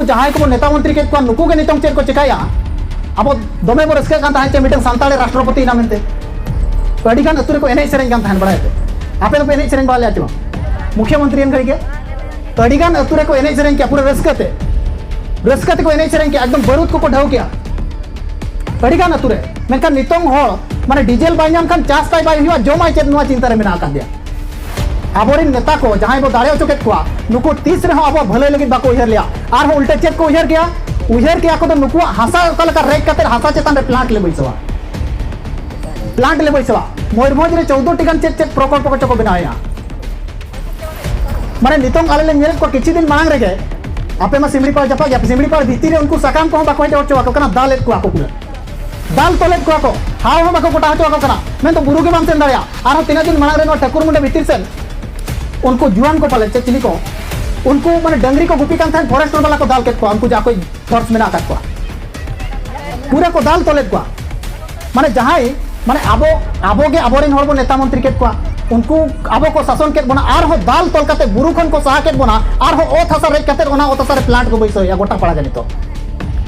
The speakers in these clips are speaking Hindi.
जहां को नेता मंत्री के नुकू के नितों चेक को चिकाया अब दमे बो रस्के कान ताहे मिटन सांताले राष्ट्रपति ना मेनते अडिगान अतुरे को एने सेरें कान ताहन बड़ायते आपे तो एने सेरें बाले आचो मुख्यमंत्री एन घड़ी के अडिगान अतुरे को एने सेरें के पूरे रस्कते को एने सेरें के एकदम बरूद को ढाव किया अडिगान अतुरे मेनखान नितों हो माने डीजेल बाय नाम खान चास ताई बाय हुआ जमाय चेत नुआ चिंता रे मेना का दिया आबोरिन नेता को जहां बो दाड़े चोकेत को नुको 30 रे अब भले लगी बाको उहर लिया आर हो उल्टे चेत को उहर किया को तो नुको हासा का रेक कते हासा चेतान रे प्लांट ले बैसवा मयूरभंज रे 14 टिकान चेत प्रकल्प को चको बनाया माने नितों आले ले नेल को किछि दिन मांग रे गे आपे मा सिमड़ी पार जपा गया सिमड़ी पार भीती रे उनको सकाम को बाको हटे चो को कना दाल को आको पूरा दाल तोले को हाव बाको कोटा हचो को कना मैं तो बुरु के बाम सेन दाड़िया आर तीन दिन मांग रे नो ठाकुर मुंडे भीतर सेन उनको जुआन को पाले चिली को उनको माने डंगरी को गुपी कान फॉरेस्ट वाला को दाल के को उनको जाको फोर्स में ना काट को पूरा को दाल तोले को माने जहाई माने आबो के आबोरिन हर को नेता मंत्री के को उनको आबो को शासन के बना आर हो दाल तोल काते बुरु खन को सहा के बना आर हो ओथ हसा रे काते ओना ओथ हसा रे प्लांट को बैसो या गोटा पड़ा जानी तो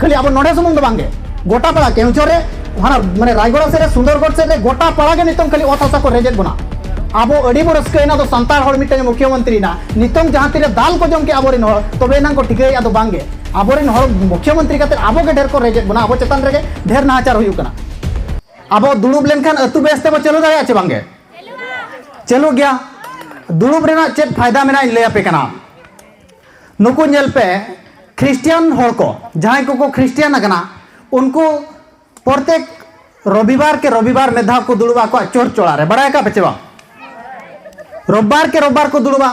खाली आबो नोडे सुमुंग दो बांगे गोटा पड़ा केउचोर रे हाना माने रायगढ़ से रे सुंदरगढ़ से रे गोटा पड़ा के नितम खाली ओथ हसा को रेजेट बना अब अड़ी बो रस्कैना तो संतार हर मिटे मुख्यमंत्री ना नितों जहां तीरे दाल को जम के आबोरिन हर तबे नां को ठिकै आदो बांगे आबोरिन हर मुख्यमंत्री काते आबो के ढेर को रेजेट बना आबो चेतन रे ढेर नाचार हुयु कना आबो दुड़ुब लेनखान अतु बेस्ते बो चलो दाया छे बांगे चलो गया दुड़ुब रेना चेत फायदा मेना इन ले आपे कना नुकु नेल पे क्रिश्चियन हर को जहां को क्रिश्चियन अगना उनको प्रत्येक रविवार के रविवार मेधा को दुड़ुबा को चोर चोड़ा रे बड़ा का पेचवा रविवार को दुड़ुबा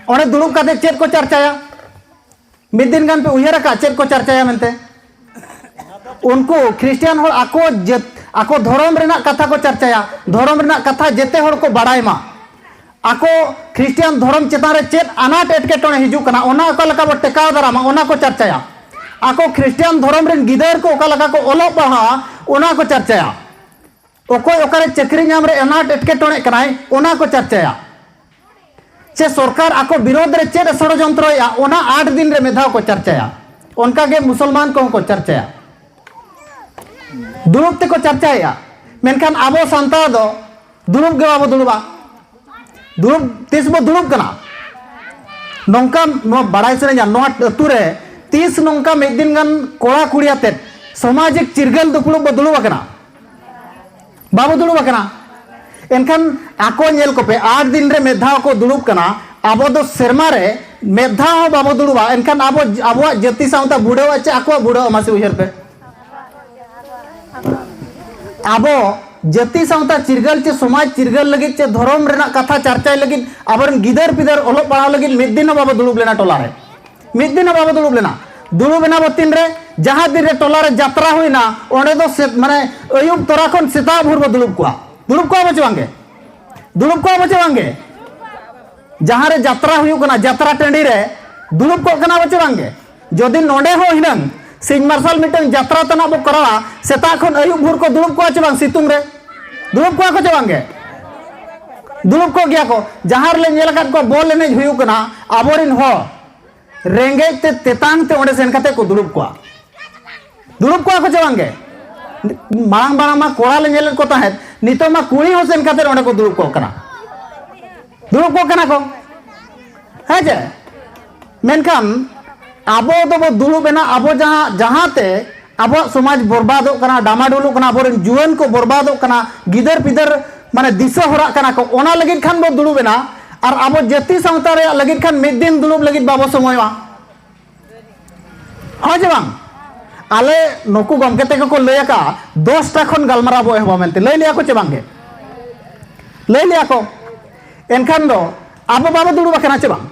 और दुड़ुब काते चेत को चर्चाया मिद दिन गान पे उहर का चेत को चर्चाया मेनते उनको क्रिश्चियन हर आको धर्म रेना कथा को चर्चाया धर्म रेना कथा जेते हर को बड़ाय मा आको क्रिश्चियन धर्म चेतान रे चेत अनाट एटकेटोने हिजु कना ओना ओका लका बो टेकाव दारामा ओना को चर्चाया आको क्रिश्चियन धर्म रेन गिदर को ओका लका को ओलो पढ़ा ओना को चर्चाया ओकोय ओकारे चक्री नाम रे अनाट एटकेटोने कनाय ओना को चर्चाया चे सरकार आको विरोध रे चेत षड़यंत्रया ओना 8 दिन रे मेधाव को चर्चाया उनका के मुसलमान को चर्चाया दुड़ुब ते को चर्चाया मेनखान आबो संतार दो दुड़ुब गे आबो दुड़ुबा दुड़ुब तीस बो दुड़ुब कना नोंका नो बड़ाई से नो अतु रे 30 नोंका मिद दिन गान कोड़ा कुड़ी आते सामाजिक चिरगल दुपुड़ुब बो दुड़ुब कना बाबो दुड़ुब कना एनखान आको नेल को पे 8 दिन रे मेधाव को दुड़ुब कना आबो दो शर्मा रे मेधाव बाबो दुड़ुबा एनखान आबो जाति सावता बुड़ो आचे आको बुड़ो मासे उहर पे आबो जाति सावता चिरगल चे समाज चिरगल लगी चे धर्म रेना कथा चर्चाय लगी आबरन गिदर पिदर ओलो पढ़ाव लगी मिद दिन बाबो दुड़ुब लेना टोला रे मिद दिन बाबो दुड़ुब लेना दुड़ुबेना बतिन रे जहां दिन रे टोला रे यात्रा हुईना ओंडे दो माने अयुब तोरा खन सेता भोर बो दुड़ुब को बचवांगे दुड़ुब को बचवांगे जहां रे यात्रा हुयु कना यात्रा टंडी रे दुड़ुब को कना बचवांगे जदि नोंडे हो हिनंग सिंह मार्शल मिटन यात्रा तना बो करा सेता खन अयुब भोर को दुड़ुब को बचवांग सितुंग रे दुड़ुब को बचवांगे दुड़ुब को गया को जहां रे नेल काट को बॉल एने हुयु कना आबोरिन हो रेंगे ते तेतांग ते ओंडे सेन काते को दुड़ुब को बचवांगे मांग बांग मा कोड़ा ले नेल को ताहे नितो मा कुड़ी हो सेन काते ओंडे को दुड़ुब को कना को है जे मेनखान आबो दो दुड़ुबेना आबो जहां ते आबो समाज बर्बादो कना डामाडोलो कना आबोरेन जुआन को बर्बादो कना गिदर पिदर माने दिशा हरा कना को ओना लगिन खान बो दुड़ुबेना और आबो जाति सावता रे लगिन खान मिद दिन दुड़ुब लगिन बाबो समयवा हो जे बांग आले नोकु गमके ते को लय का 10 टा खन गालमारा बो एहबा मेनते लय लिया को चे बांगे लय लिया को एनखान दो आबो बाबो दुड़ुब कना चे बांग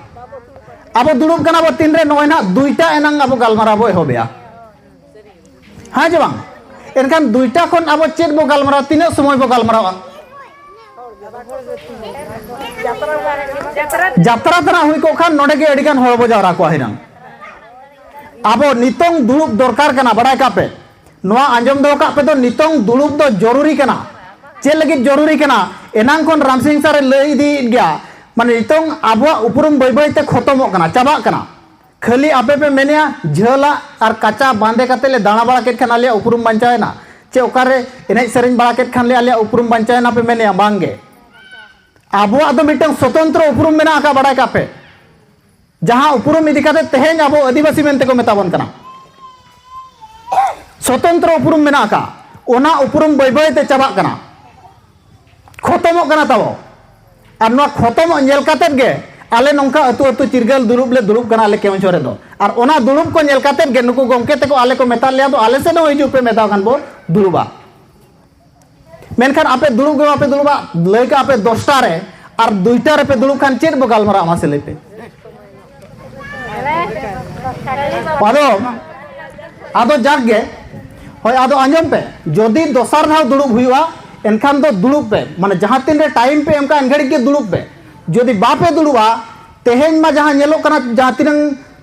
आबो दुड़ुब कना बो तीन रे नोयना 2टा एनंग आबो गालमारा बो एहबेया हां जे बांग एनखान 2टा खन आबो चेत बो गालमारा तीना समय बो गालमारा यात्रा तना हुई को खान नोडे के अडिगान हर बो जावरा को हिरंग आबो नितोंग दुड़ुब दरकार कना बड़ाय का पे नोआ आंजम दो का पे तो नितोंग दुड़ुब दो जरूरी कना चे लगी जरूरी कना एनांग कोन रामसिंह सारे लई दी गया माने नितोंग आबो उपरुम बय बय ते खत्म कना चाबा कना खाली आपे पे मेनिया झला और कच्चा बांधे काते ले दाना बड़ा केट खान आलिया उपरुम बांचाएना चे ओकारे एने सेरेंज बड़ा केट खान ले आलिया उपरुम बांचाएना पे मेनिया बांगे आबो आदो मिटंग स्वतंत्र उपरुम मेना आका बड़ा कापे जहां उपरुम इदी काते तेहेन आबो आदिवासी मेनते को मेताबन कना स्वतंत्र उपरुम मेना आका ओना उपरुम बाय बाय ते चाबा कना खतमो कना ताबो और नोआ खतमो नेल काते गे आले नौका अतु अतु चिरगल दुरुब ले दुरुब कना आले केवंचोरे दो और ओना दुरुब को नेल काते गे नुकु गोमके ते को आले को मेता लिया तो आले से नो हिजु पे मेता खान बो दुरुबा मेनखान आपे दुरुब गे आपे दुरुबा लय का आपे 10टा रे और 2टा रे पे दुरुब खान चेद बो गालमारा आमा से लेपे आदो आदो जाग गे होय आदो आंजम पे जदि दोसार नाव दुरुब हुआ एनखान दो दुरुब पे माने जहां तीन रे टाइम पे एमका एनघड़ी के दुरुब पे जदि बापे दुरुबा तेहेन मा जहां नेलो कना जहां तिनंग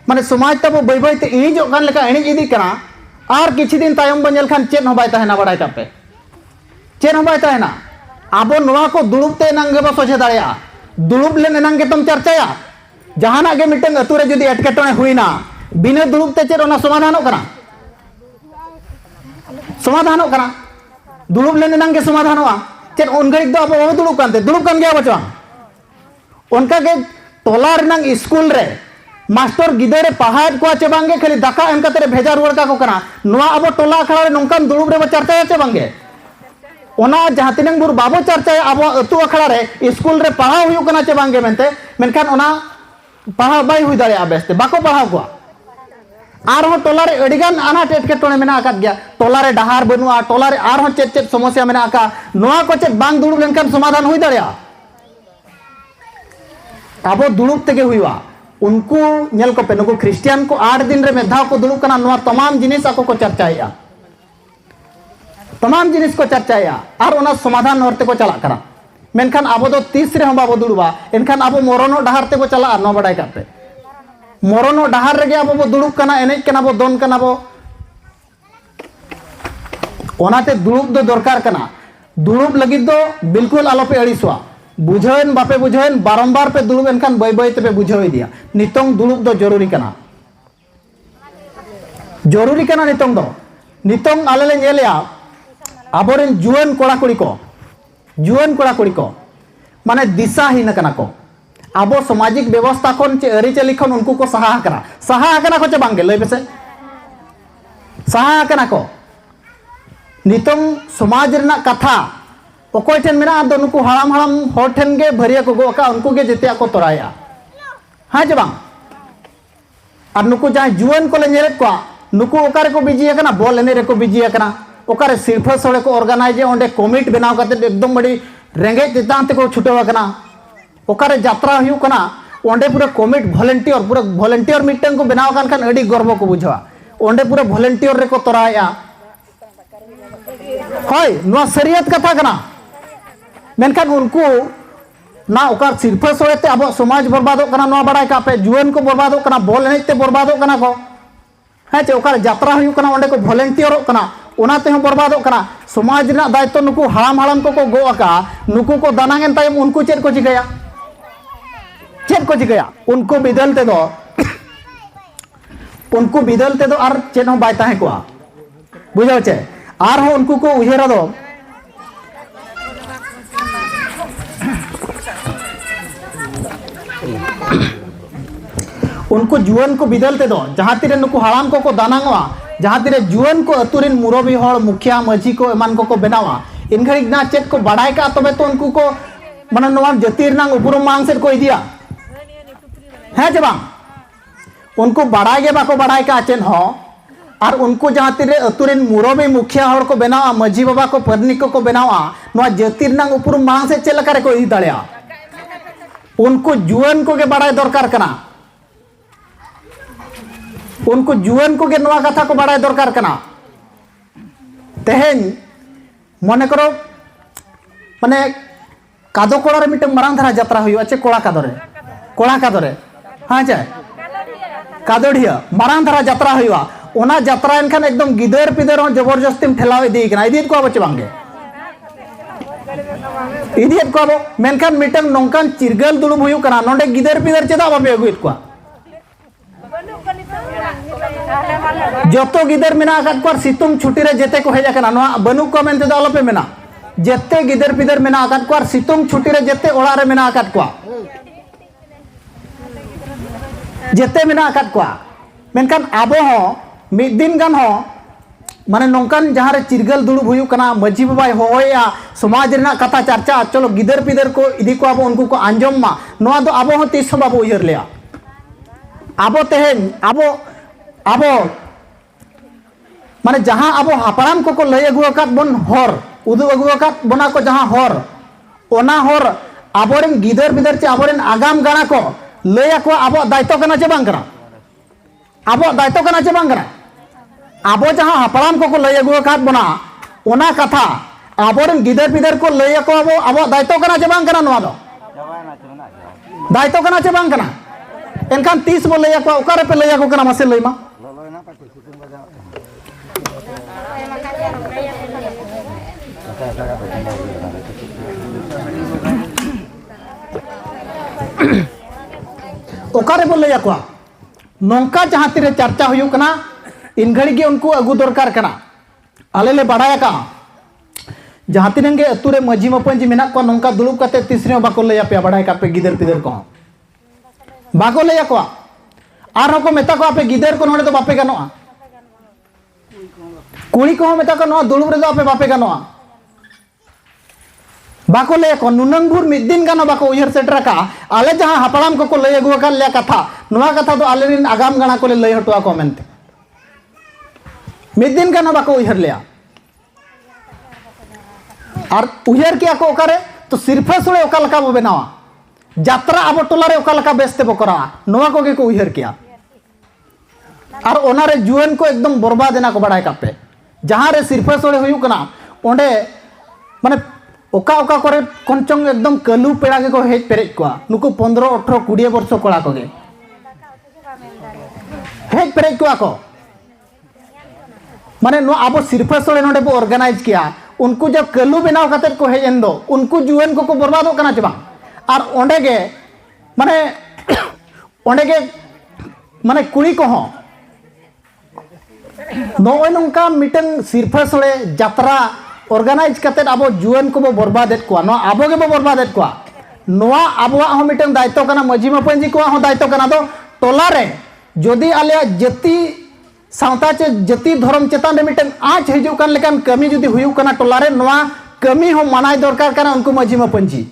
माने समाज तब बाय बाय ते इजो कान लेका एणी इदी कना आर किछि दिन तायम बनेल खान चेन हो बाय ताहेना बडाय कापे चेन हो बाय ताहेना आबो नोवा को दुरुब ते नंगे बा सोचे दाड़िया दुरुब ले नंगे तुम चर्चाया जहाना गे मिटंग अतुरे जदि एटकेटणे हुइना बिना दुरुब ते चेर ओना समाधानो कना समाधानो कना दुरुब ले नंगे समाधानोआ चेर उन घड़ी दो आबो दुरुब कान गया बचवा उनका के टोला रनंग स्कूल रे मास्टर गिदरे पढ़ाए को चे बांगे खाली दाका एम कते भेजा रुवर का को कना नोआ अब टोला अखड़ा रे नोंकान दुरुब रे चर्चा चे बांगे ओना जहां तिनंग बुर बाबो चर्चा अब अतु अखड़ा रे स्कूल रे पढ़ाव हुयु कना चे बांगे मेनते मेनखान ओना पढ़ाव बाय हुई दाड़े बेस्ते बाको पढ़ाव को आर हो टोला रे अडिगान आना टेटकेटोने मेना आकात गया टोला रे डहार बनुआ टोला रे आर हो चेत चेत समस्या मेना आका नोआ को चेत बांग दुरुब लेनखान समाधान हुई दाड़े अब दुरुब तेगे हुआ उनको नेल को पे नुको क्रिश्चियन को 8 दिन रे मेधा को दुरुब कना नोआ तमाम जिनिस आको को चर्चाया तमाम जिनिस को चर्चाया और ओना समाधान होरते को चला करा मेनखान अब दो 30 रे हम बाबो दुरुबा एनखान अब मरणो डहार ते को चला न बडाय काते मरणो डहार रे अब बो दुरुब कना एनेज कना बो दोन कना बो ओनाते दुरुब दो दरकार कना दुरुब लगी दो बिल्कुल आलोपे अड़ीसवा बुझेन बापे बुझेन बारंबार पे दुरुब एनखान बाय बाय ते पे बुझाव दिया नितोंग दुरुब दो जरूरी कना नितोंग आले ले नेलिया आबोरेन जुआन कोड़ा कुड़ी को माने दिशाहीन कना को आबो सामाजिक व्यवस्था खन चे अरिचली खन उनको को सहा कना को चे बांगे लय बेसे सहा कना को नितोंग समाज रना कथा ओकोय ठेन मेना दो नुकु हड़ाम होर ठेन गे भरिया को गोका उनको गे जेते को तोराया हाँ जे बांग और नुकु जहां जुआन को ले नेलेत को नुकु ओकारे को बिजी कना बॉल एने रे को बिजी कना ओकारे सिरफा सोड़े को ऑर्गेनाइज ओंडे कमिट बनाव करते एकदम बड़ी रेंगे चितान ते को छुटेवा कना ओकारे यात्रा हुयु कना ओंडे पूरा कमिट वॉलंटियर मिटन को बनाव कान खान अडी गर्व को बुझवा ओंडे पूरा वॉलंटियर रे को तोराया होय नुआ शरीयत कथा कना मेनखान उनको ना ओकार सिरफा सोड़ेते अब समाज बर्बादों कना नोआ बड़ाय का पे जुआन को बर्बादों कना बॉल एनेजते बर्बादों कना को हाँ चे ओकार यात्रा हुयु कना ओंडे को वॉलंटियर कना ओनाते हम बर्बादों कना समाज रना दायित्व नुकु हड़ाम को गो आका नुकु को दानांगेन तायम उनको चेद को चिकाया उनको बिदलते दो आर चेद हम बाय ताहे को बुझाव चे आर हो उनको को उहेरा दो उनको जुआन को बिदलते दो जहां तीरे नुकु हड़ाम को दानांगवा जहां तीरे जुआन को अतुरिन मुरबी हड़ मुखिया मझी को एमान को बनावा इन घड़ी ना चेक को बड़ाय का तबे तो उनको को माने नोआ जाति रनांग उपरुम मांग से को इदिया है जे बांग उनको बड़ाय गे बाको बड़ाय का चेन हो और उनको जहां तीरे अतुरिन मुरबी मुखिया हड़ को बनावा मझी बाबा को परनिक को बनावा नोआ जाति रनांग उपरुम मांग से चेल करे को इदी दाड़िया उनको जुआन को के बड़ाय दरकार कना उनको जुआन को के नोआ कथा को बड़ाय दरकार कना तेहेन मने करो माने कादो कोड़ा रे मिटे मरांग धारा यात्रा हुई चे कोड़ा कादोरे हाँ चे कादोड़िया मरांग धारा यात्रा हुई ओना यात्रा एनखान एकदम गिदर पिदर हो जबरदस्ती ठेलाव इदी कना इदी को बचे बांगे इदी को अब मेनखान मिटन नोंकान चिरगल दुड़ुब हुई कना नोंडे गिदर पिदर चेदा बाबे अगुइत को जोतो गिदर मेना आकात को सितुंग छुट्टी रे जेते को हेजा कना नोआ बनु को मेनते दो आलोपे मेना जेते गिदर पिदर मेना आकात को सितुंग छुट्टी रे जेते ओड़ा रे मेना आकात को जेते मेना आकात को मेनकान आबो हो मिद दिन गान हो माने नौकान जहाँ रे चिरगल दुड़ुब हुयु कना मजी बाबाई होया समाज रेना कथा चर्चा चलो गिदर पिदर को इदी को आबो उनको को आंजम मा नोआ दो आबो हो तीस बाबो उयर लिया आबो तेहेन आबो माने जहाँ आबो हापराम को लय अगु अकात बन हर उदु अगु अकात बना को जहाँ हर ओना हर आबोरेन गिदर पिदर चे आबोरेन आगाम गाना को लय को आबो दायित्व कना चे बांग कना आबो दायित्व कना चे बांग कना आबो जहाँ हापराम को लय अगु अकात बना ओना कथा आबोरेन गिदर पिदर को लय को आबो दायित्व कना चे बांग कना नोआ दो दायित्व कना चे बांग कना एनखान तीस बो लय को ओकारे पे लय को कना मासे लय मा ओकारे बो लय को नौका जहाँ तीरे चर्चा हुयु कना इन घड़ी के उनको अगु दरकार कना आले ले बढ़ाया का जहाँ तीन के अतुरे मजी मपंजी मेना को नौका दुलुब कते तीसरे बाको लय पे बढ़ाया का पे गिदर पिदर को बाको लय को आर को मेता को आपे गिदर को नोडे तो बापे गानोआ कुड़ी को मेता को नो दुलुब रे दो आपे बापे गानोआ बाको लय को नुनंगुर मिद दिन गानो बाको उयर सेटरा का आले जहाँ हापड़ाम को लय अगु का ले कथा नोआ कथा तो आले रिन आगाम गाना को लय हटवा को मेनते मिद दिन गानो बाको उयर लिया और उयर किया को ओकारे तो सिर्फे सुळे ओका लका बो बनावा यात्रा अब टोलारे ओका लका बेस्ते बो करा नोआ को के को उयर किया और ओनारे जुएन को एकदम बर्बाद ना को बड़ाय कापे जहाँ रे सिर्फे सुळे हुयु कना ओंडे माने ओका ओका करे कोनचंग एकदम कलू पेड़ा के को हेज पेरेज को नुकु 15 18 20 वर्ष कोड़ा को गे हेज पेरेज को माने नो आबो सिर्फे सोले नोडे बो ऑर्गेनाइज किया उनको जब कलू बनाव कते को हेज एंदो उनको जुएन को बर्बाद कना चबा और ओंडे गे माने कुड़ी को हो नोय नंका मिटन सिर्फे सोले यात्रा ऑर्गेनाइज करते अब जुएन को बो बर्बादेत को नो आबो के बो बर्बादेत को नोआ आबोआ हो मिटन दायित्व कना मजी मपंजी को हो दायित्व कना दो टोला रे जदि आले जति सावता चे जति धर्म चेतान रे मिटन आज हिजु कान लेकान कमी जदि हुयु कना टोला रे नोआ कमी हो मानाय दरकार कना उनको मजी मपंजी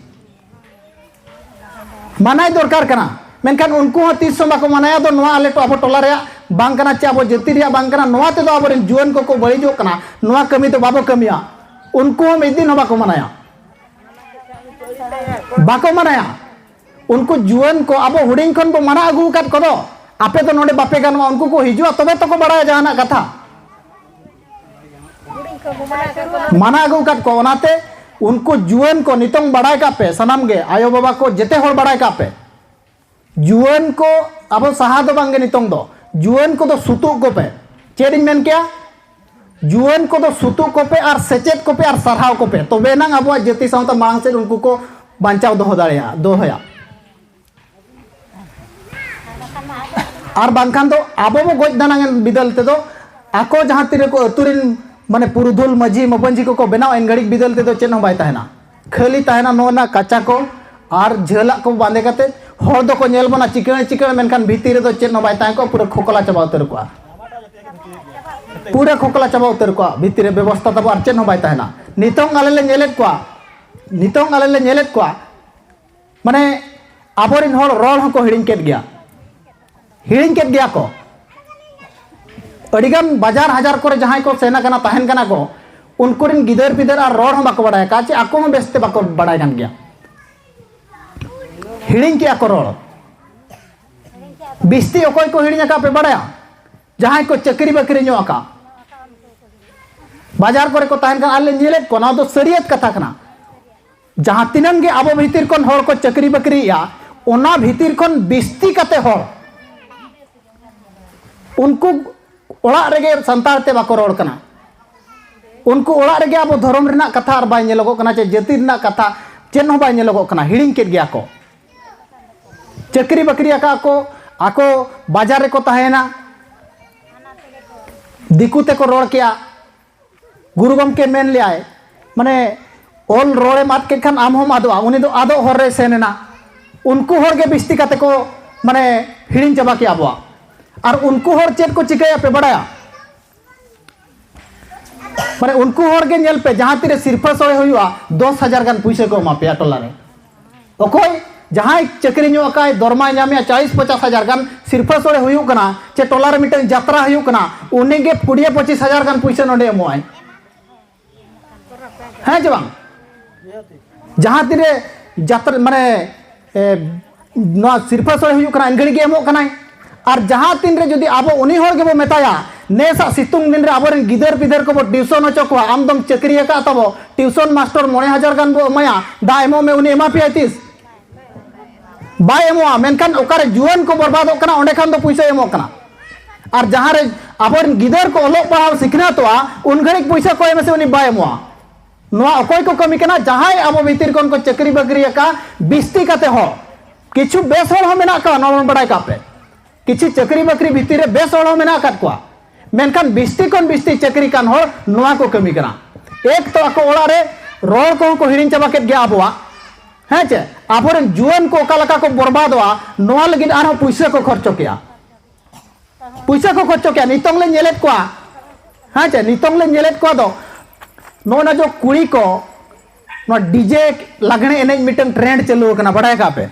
मानाय दरकार कना मेनखान उनको हो तीस बाको मानाया दो नोआ आले तो अब टोला रे बांग कना चे अब जति रे बांग कना नोआ ते दो अब जुएन को बळिजो कना नोआ कमी तो बाबो कमिया उनको हम एक दिन बाको मनाया उनको जुएन को अब हुडिंग खन बो मना अगु काट को दो आपे तो नोडे बापे गानवा उनको को हिजुआ तबे तो को बड़ा जाना कथा मना अगु काट को ओनाते उनको जुएन को नितंग बड़ाय का पे सनाम गे आयो बाबा को जेते होड़ बड़ाय का पे जुएन को अब सहा दो बांगे नितंग दो जुएन को तो सुतु को पे चेरिंग मेन क्या जुएन को तो सुतु को पे और सेचेत को पे और सरहाव को पे तो बेनांग अब जति सावता मांग से उनको को बांचाव दो दाड़िया दो होया और बांखान तो आबो बो गोज दानांग बिदल ते दो आको जहां तिरे को अतुरिन माने पुरुधुल मजी मपंजी को बनाव इन घड़ी बिदल ते दो चेन हो बाय ताहेना खाली ताहेना नोना काचा को और झेला को बांधे कते हर दो को नेल बना चिकन चिकन मेनखान भीतर रे दो चेन हो बाय ताहे को पूरा खोकला चबा उतर को पूरा खोकला चबा उतर को भीतर व्यवस्था तब और चेन हो बाय ताहेना नितोंग आले ले नेलेत को माने आबोरिन हर रोल हको हिडिंग केत गया को अडिगान बाजार हजार करे जहां को सेना कना ताहेन कना को उनको रिन गिदर पिदर और रोड हम बाको बड़ाय का चे आको हम बेस्ते बाको बड़ाय गन गया हिडिंग किया को रोड बिस्ती ओकोय को हिडिंग का पे बड़ाया जहां को चक्री बकरी नो का बाजार करे को ताहेन कना आले नेलेत को ना तो सरियत कथा कना जहां तिनन गे आबो भीतर कोन हर को चक्री बकरी या ओना भीतर कोन बिस्ती कते हर उनको ओड़ा रेगे संतार ते बाको रोड कना उनको ओड़ा रेगे अब धर्म रेना कथा और बाय नेलोगो कना चे जाति रेना कथा चेन हो बाय नेलोगो कना हिडिंग केत गया को चक्री बकरी आका को आको बाजार रे को ताहेना दिकू तेको रोड़ किया गुरु गमके मेन लिया माने ओल रोड़े मात के खान आम हम आदोआ उनी दो आदो हर रे सेनेना उनको हर के बिस्ती काते को माने हिड़िन चाबा के आबोआ और उनको हर चेत को चिकाया पे बड़ाया माने उनको हर के नेल पे जहां तीरे सिरफा सोए हुआ 10,000 गान पैसे को मा पे टोला रे ओकोय जहां चक्री नो अकाय दरमा नामे 40-50,000 गान सिरफा सोए हुई कना चे टोला रे मिटन यात्रा हुई कना उनी गे 20-25,000 गान पैसे नोडे मोय हैं जे बांग जहां तीरे यात्रा माने ना सिरफा सोए हुई कना अंगड़ी के एमो कना और जहां तीन रे जदि आबो उनी होर के बो मेताया नेसा सितुंग दिन रे आबोरेन गिदर पिदर को बो ट्यूशन होचो को आम दम चक्री का तबो ट्यूशन मास्टर 9,000 गान बो माया दा एमो में उनी एमा पियातिस बाय एमो मेनखान ओकारे जुआन को बर्बाद कना ओंडे खान दो पैसा एमो कना और जहां रे आबोरेन गिदर को ओलो पढ़ाव सिखना तोआ उन घड़ी पैसा को एमे से उनी बाय एमो नोआ अकोय को कमी कना जहां आबो भीतर कोन को चक्री बकरी का बिस्ती काते हो किछु बेस होल हो मेना का नॉर्मल बड़ाई का पे किछि चक्री बकरी भीतर बेस होल हो मेना काट को मेनखान बिस्ती कोन बिस्ती चक्री कान हो नोआ को कमी कना एक तो आको ओड़ा रे रोड को हिड़िन चाबा के गया आबोआ हैं चे आबोरेन जुआन को ओकालका को बर्बादवा नोआ लगिन आरो पैसा को खर्चो किया नितोंग ले नेलेत को हैं चे नितोंग ले नेलेत को दो नोना जो कुड़ी को नो डीजे लगने एनेज मिटन ट्रेंड चलू कना बड़ाय का पे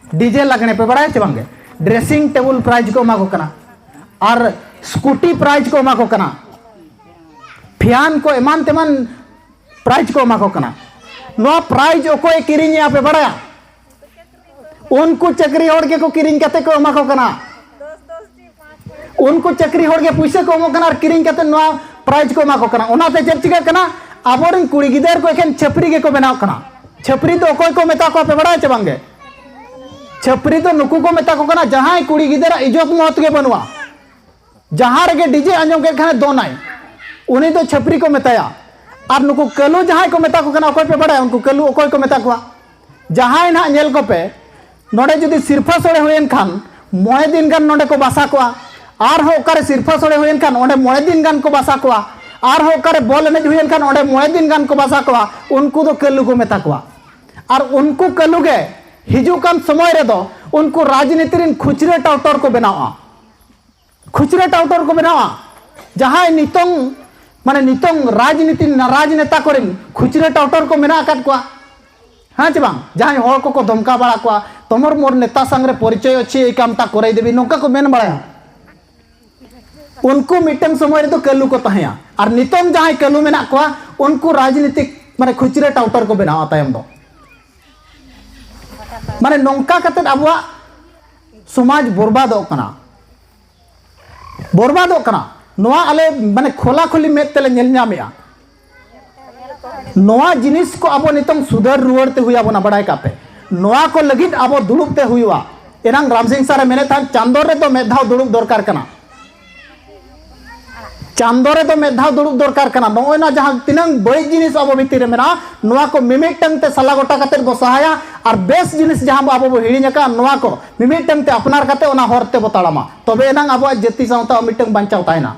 डीजे लगने पे बड़ाय चबांगे ड्रेसिंग टेबल प्राइज को माको कना और स्कूटी प्राइज को माको कना फियान को एमान तेमान प्राइज को माको कना नो प्राइज ओकोय किरिंग या पे बड़ाया उनको चक्री होड़ के को किरिंग कते को माको कना उनको चक्री होड़ के पैसे को मो कना और किरिंग कते नो प्राइज को माको कना ओनाते चेक चिका कना आबोरेन कुड़ी गिदर को एखन छपरी के को बनाव कना छपरी तो ओकोय को मेता को पे बड़ाय चबांगे छपरी तो नुकु को मेता को कना जहां कुड़ी गिदर इज्जत महत के बनवा जहां रे डीजे आंजम के खाने दोनाई उनी तो छपरी को मेताया और नुकु कलू जहां को मेता को कना ओकोय पे बड़ाय उनको कलू ओकोय को मेता को जहां ना नेल को पे नोडे जदी सिरफा सोड़े होयन खान 9 दिन गान नोडे को बासा को और हो ओकारे सिरफा सोड़े होयन खान ओडे 9 दिन गान को बासा को और हो ओकारे बॉल एनेज होयन खान ओडे 9 दिन गान को बासा को उनको तो कलू को मेता को और उनको कलू के हिजुकान समय रे दो उनको राजनीति रिन खुचरे टाउटर को बनावा खुचरे टाउटर को बनावा जहां नितोंग माने नितोंग राजनीति राजनेता करेन खुचरे टाउटर को मेना काट को हाँ चे बांग जहां होर को धमका बड़ा को तमर मोर नेता संगे परिचय अच्छी ए कामटा करे देबी नोका को मेन बड़ा उनको मिटन समय रे तो कलू को तहया और नितोंग जहां कलू मेना को उनको राजनीतिक माने खुचरे टाउटर को बनावा तायम दो माने नौका कते आबुआ समाज बर्बादों कना नोआ आले माने खोला खोली मेत तेले नेल नामेया नोआ जिनिस को आबो नितम सुधर रुवरते हुआ बना बड़ाय कापे नोआ को लगित आबो दुड़ुबते हुआ एरंग राम सिंह सारे मेने था चांदोर रे तो मेधाव दुड़ुब दरकार कना चांदोरे तो मेधाव दुड़ुब दरकार कना नोय ना जहां तिनंग बड़ी जिनिस आबो भीतर मेना नोआ को मिमिटंग ते सला गोटा कते बो सहाया और बेस जिनिस जहां आबो बो हिड़िन का नोआ को मिमिटंग ते अपनार कते ओना हरते बताड़ामा तबे एनांग आबो जति सावता मिटंग बांचाव तायना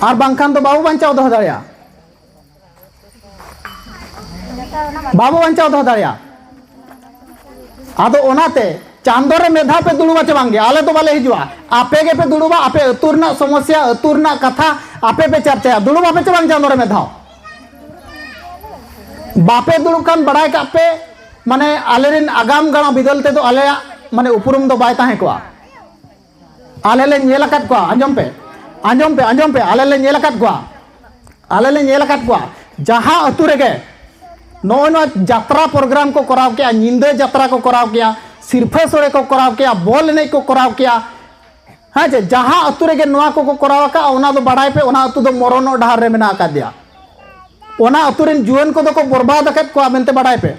और बांखान तो बाबू बांचाव दो दाड़िया बाबू बांचाव दो दाड़िया आदो ओनाते चांदोरे मेधा पे दुड़ुबा चबांगे आले तो बाले हिजुआ आपे के पे दुड़ुबा आपे अतुरना समस्या अतुरना कथा आपे पे चर्चा दुड़ुबा पे चबांग चांदोरे मेधा बापे दुड़ुब कान बड़ाय का पे माने आलेरिन आगाम गणा बिदलते तो आले माने उपरुम दो बाय ताहे को आले ले नेल काट को अंजम पे आले ले नेल काट को जहां अतु रेगे नो यात्रा प्रोग्राम को कराव किया निंदे यात्रा को कराव किया सिरफे सोड़े को कराव किया बॉल एनेज को कराव किया हाँ जे जहां अतु रेगे नोआ को कराव का ओना दो बड़ाय पे ओना अतु दो मरणो डाहर रे मेना का दिया ओना अतु रेन जुआन को दो को बर्बाद अकत को मेनते बड़ाय पे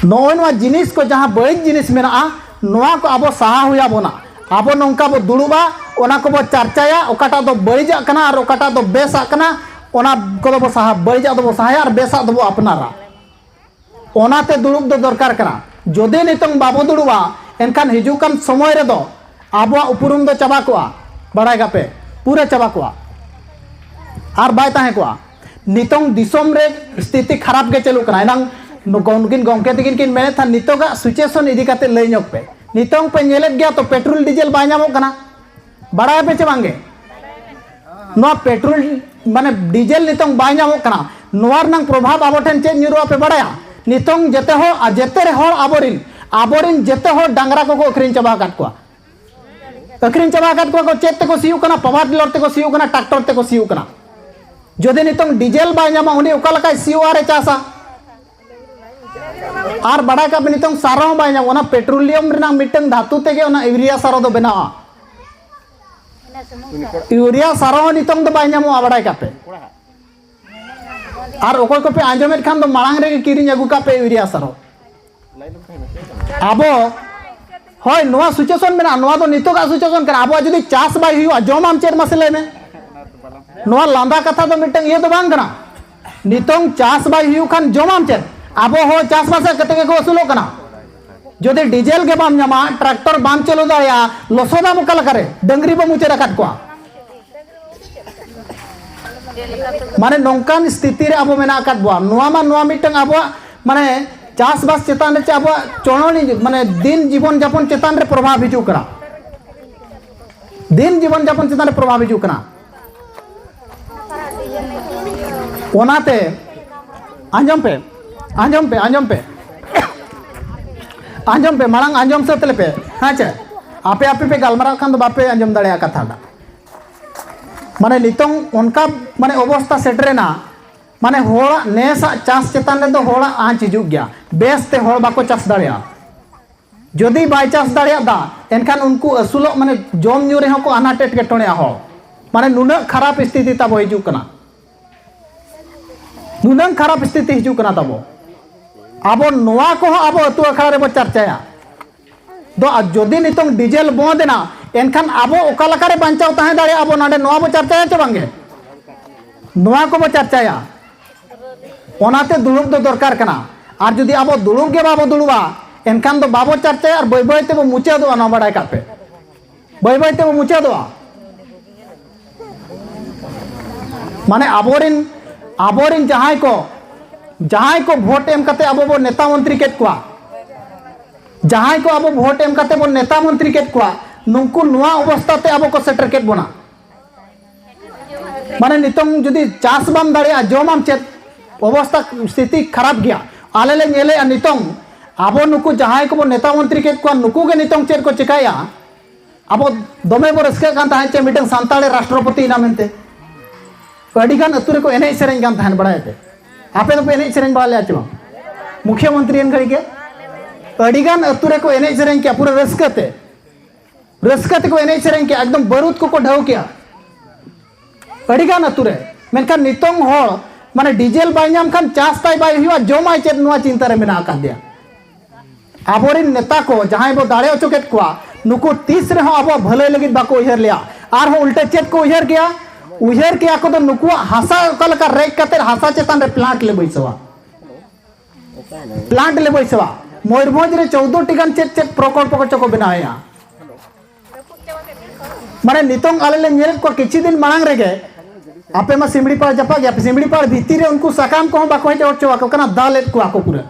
नोआ जिनिस को जहां बड़ी जिनिस मेना नोआ को आबो सहा हुआ बोना आबो नौका बो दुड़ुबा ओना को बो चर्चाया ओकाटा दो बड़िजा कना और ओकाटा दो बेसा कना ओना को दो बो सहा बड़िजा दो बो सहाया और बेसा दो बो अपनारा ओनाते दुड़ुब दो दरकार कना जोदे नितंग बाबो दुड़ुबा एनखान हिजुकान समय रे दो आबो उपरुम दो चाबा कोआ बड़ाई गापे पूरा चाबा कोआ आर बाय ताहे कोआ नितोंग दिसोम रे स्थिति खराब के चलू कना एनांग गौनकिन गौंके तकिन किन मेने था नितोगा सिचुएशन इदी काते लई ñok पे नितोंग पे ñेलेत गया तो पेट्रोल डीजल बाय ñामो कना बड़ाई पे चबांगे नो पेट्रोल माने डीजल नितोंग बाय ñामो कना नोवार नंग प्रभाव आबो ठेन चेक निरुआ पे बड़ाया नितोंग जेते हो आ जेते रे होड़ आबोरिन जेते हो डांगरा को अखरिन चाबा काट को अखरिन चाबा काट को चेक ते को सियु कना पावर टिलर ते को सियु कना ट्रैक्टर ते को सियु कना जदि नितोंग डीजल बाय ñामा उनी ओका लका सियु आरे चासा आर बड़ा का नितोंग सारो बाय ñाम ओना पेट्रोलियम रेना मिटंग धातु तेगे ओना यूरिया सारो दो बनावा यूरिया सारो नितोंग दो बाय ñामो बड़ा का पे आर ओको को पे आंजमेट खान दो मांग रे किरिन अगु का पे यूरिया सारो आबो होय नोआ सिचुएशन मेना नोआ दो नितो का सिचुएशन कर आबो जदी चास बाय हुआ जोमाम चेर मसले में नोआ लांदा कथा दो मिटंग ये दो बांग कना नितोंग चास बाय हुआ खान जोमाम चेर आबो हो चास बासे कते के वसूलो कना जदी डीजल के बाम ñama ट्रैक्टर बाम चलो दाया लसोदा मुकल करे डंगरी बा मुचे रखत को माने नौकान स्थिति रे आबो मेना आकात बुआ नोआ मिटंग आबो माने चास बास चेतान रे आबो चोणनी माने दिन जीवन यापन चेतान रे प्रभाव हिजु करा दिन जीवन यापन चेतान रे प्रभाव हिजु करा ओनाते आंजम पे मांग आंजम सतले पे हाँ चे आपे आपे पे गलमारा खान बापे आंजम दाड़े कथा माने नितोंग उनका माने अवस्था सेटरेना माने होड़ा नेसा चास चेतान रे दो होड़ा आंच हिजुग गया बेसते होड़ बाको चास दाड़िया जदि बाय चास दाड़िया दा एनखान उनको असुलो माने जम न्यू रे को अनाटेट के टोणिया हो माने नुना खराब स्थिति तब हिजुग कना नुना खराब स्थिति हिजुग कना तब आबो नोआ को आबो अतु अखड़ा रे बो चर्चाया दो जदि नितोंग डीजल बो देना एनखान आबो ओका लका रे बांचाव ताहे दाड़े आबो नाडे नोआ बो चर्चाया च बांगे नोआ को बो चर्चाया ओनाते दुलुब दो दरकार कना आर जदि आबो दुलुब गे बाबो दुलुबा एनखान दो बाबो चर्चाया आर बय बय ते बो मुचे दो ना बड़ाय कापे बय बय ते बो मुचे दो माने आबोरिन जहां को भोट एम कते आबो बो नेता मंत्री केत कोआ जहां को आबो भोट एम कते बो नेता मंत्री केत कोआ नुंकु नुआ अवस्था ते आबो को सेटर केत बोना माने नितोंग जदि चास बाम दाड़े जोमाम चेत अवस्था स्थिति खराब गया आले ले नेले नितोंग आबो नुकु जहां को बो नेता मंत्री केत कोआ नुकु गे नितोंग चेर को चिकाया आबो दोमे बो रस्के कान ताहे चे मिटन सांताले राष्ट्रपति ना मेनते अडिगान अतुरे को एने सेरें कान ताहन बड़ाय पे आपे तो एने सेरें बाले आचो मुख्यमंत्री एन घड़ी के अडिगान अतुरे को एने सेरें क्या पूरा रस्कते को एने सेरें क्या एकदम बरूद को ढाव किया अडिगान अतुरे मेनखान नितोंग होड़ माने diesel bye ñam Khan Chas ताय बाय हुआ जोमाय चेत नुआ चिंता रे मेना का दिया आबोरिन नेता को जहां बो दाड़े ओचोकेत कोआ नुको तीस रे हो आबो भले लगी बाको उहर लिया आर हो उल्टे चेत को उहर किया को तो नुको हासा कल का रेक कते हासा चेतान रे प्लांट ले बैसवा मयूरभंज रे 14 टिकान चेत प्रकल्प को चको बनाया माने नितोंग आले ले नेल को किछि दिन मांग रेगे आपे मा सिमड़ी पाड़ जपा गया सिमड़ी पाड़ भीती रे उनको सकाम को बाको हेटे ओचो को कना दालेत को आको पूरा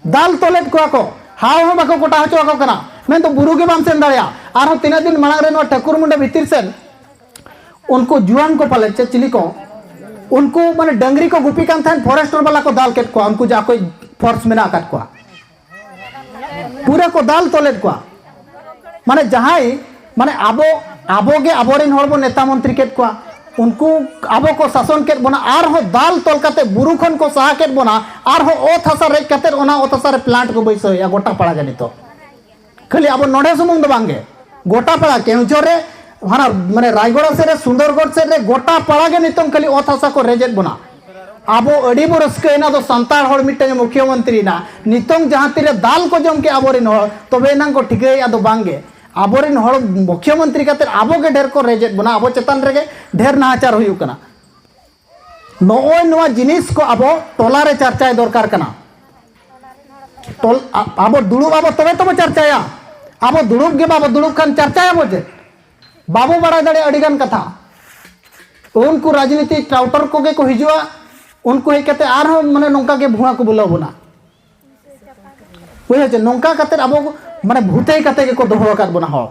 दाल तोलेत को आको हाव हो बाको कोटा होचो आको कना मैं तो बुरु के बाम सेन दाड़िया आर हो 3 दिन मांग रे नो ठाकुर मुंडे भीतर सेन उनको जुआन को पाले चिली को उनको माने डंगरी को गुपी कान थान फॉरेस्टर वाला को दाल केत को उनको जा कोई फोर्स में ना काट को पूरा को दाल तोलेत को माने जहाई माने आबो गे आबोरिन होड़बो नेता मंत्री केत को उनको आबो को शासन केत बोना आर हो दाल तोल काते बुरु खन को सहा केत बोना आर हो ओथ हसा रेज काते ओना ओथ हसा रे प्लांट को बैसो या गोटा पड़ा जानि तो खाली आबो नोडे सुमुंग दो बांगे गोटा पड़ा केउचो रे हाना माने रायगढ़ से रे सुंदरगढ़ से रे गोटा पड़ा गे नितों खाली ओथ हसा को रेजेत बोना आबो अड़ी बो रस्कैना दो संताल होड़ मिटन मुख्यमंत्री ना नितों जहां तिरे दाल को जम के आबोरिन होड़ तबे नां को ठिकै आदो बांगे आबोरिन होड़ मुख्यमंत्री काते आबो के ढेर को रेजेत बोना आबो चेतान रेगे ढेर नाचार हुयु कना नोय नोआ जिनिस को आबो टोला रे चर्चाय दरकार कना टोल आबो दुड़ु आबो तबे तो चर्चाया अब दुड़ुब के बाबो दुड़ुब खान चर्चा बोचे बाबू बड़ा दड़े अड़ीगान कथा उनको राजनीति टाउटर को को हिजुआ उनको हेज कते आर माने नौका के भुआ को बुलाव बोना बुझे नौका कते अब माने भूते कते को दोहो कर बोना हो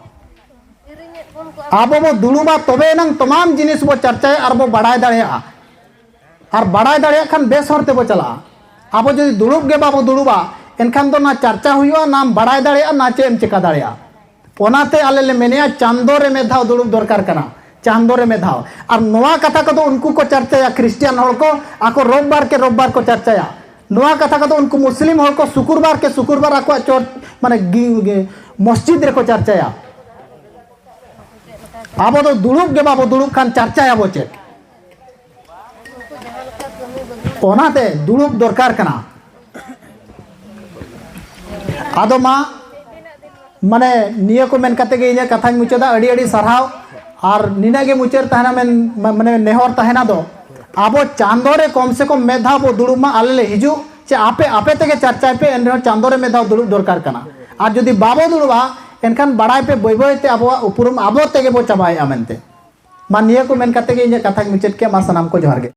अब बो दुड़ुबा तबे नंग तमाम जिनिस बो चर्चाए और बो बड़ाई दाड़ेया और बड़ाई दाड़ेया खान बेस हरते बो चला अब जो दुड़ुब गे बाबो दुड़ुबा एनखान तो ना चर्चा हुआ ना बड़ाई दाड़ेया ना चेम चिका दाड़ेया ओनाते आले ले मेनेया चांदो रे में धाव दुड़ुब दरकार कना चांदो रे में धाव और नोआ कथा को तो उनको को चर्चाया क्रिश्चियन हड़ को आको रोबबार को चर्चाया नोआ कथा को तो उनको मुस्लिम हड़ को शुक्रबार आको चोर माने मस्जिद रे को चर्चाया अब तो दुड़ुब गे बाबो दुड़ुब खान चर्चाया बोचे ओनाते दुड़ुब दरकार कना आदो मा माने निया को मेन कते गे इने कथा मुचादा अड़ी अड़ी सराव और निना गे मुचर तहना मेन माने नेहर तहना दो आबो चांदो रे कम से कम मेधा बो दुड़ुब मा आले ले हिजु चे आपे आपे तेगे चर्चा पे एन चांदो रे मेधा दुड़ुब दरकार कना और जदि बाबो दुड़ुबा एनखान बड़ाई पे बय बयते आबो उपरुम आबो तेगे बो चाबाय आमेनते मा निया को मेन कते गे इने कथा मुचर के मा सनाम को जोहार गे।